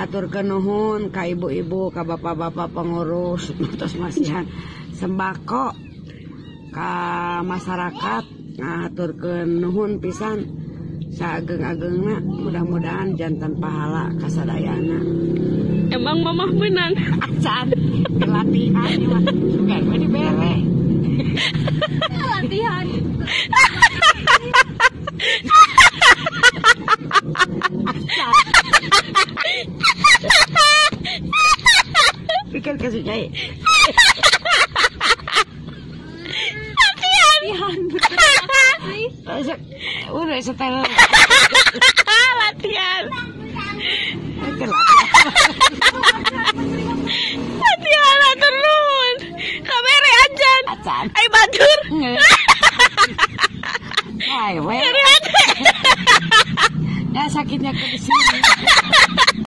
ngaturkeun nuhun ka ibu-ibu, ka bapak-bapak pengurus, terus masihan sembako ka masyarakat, ngaturkeun nuhun pisan saageng-agengna, mudah-mudahan jantan pahala kasadayana. Emang mamah menang. Acan latihan mah sugan mah dibere. Latihan. Pikir kasih nyai. Latihan. Udah setel. Latihan. Latihan. Latihan turun. Kamera ajan. Acan. Ai batur. Hai, weh. Dari hati. Dah sakitnya ke sini.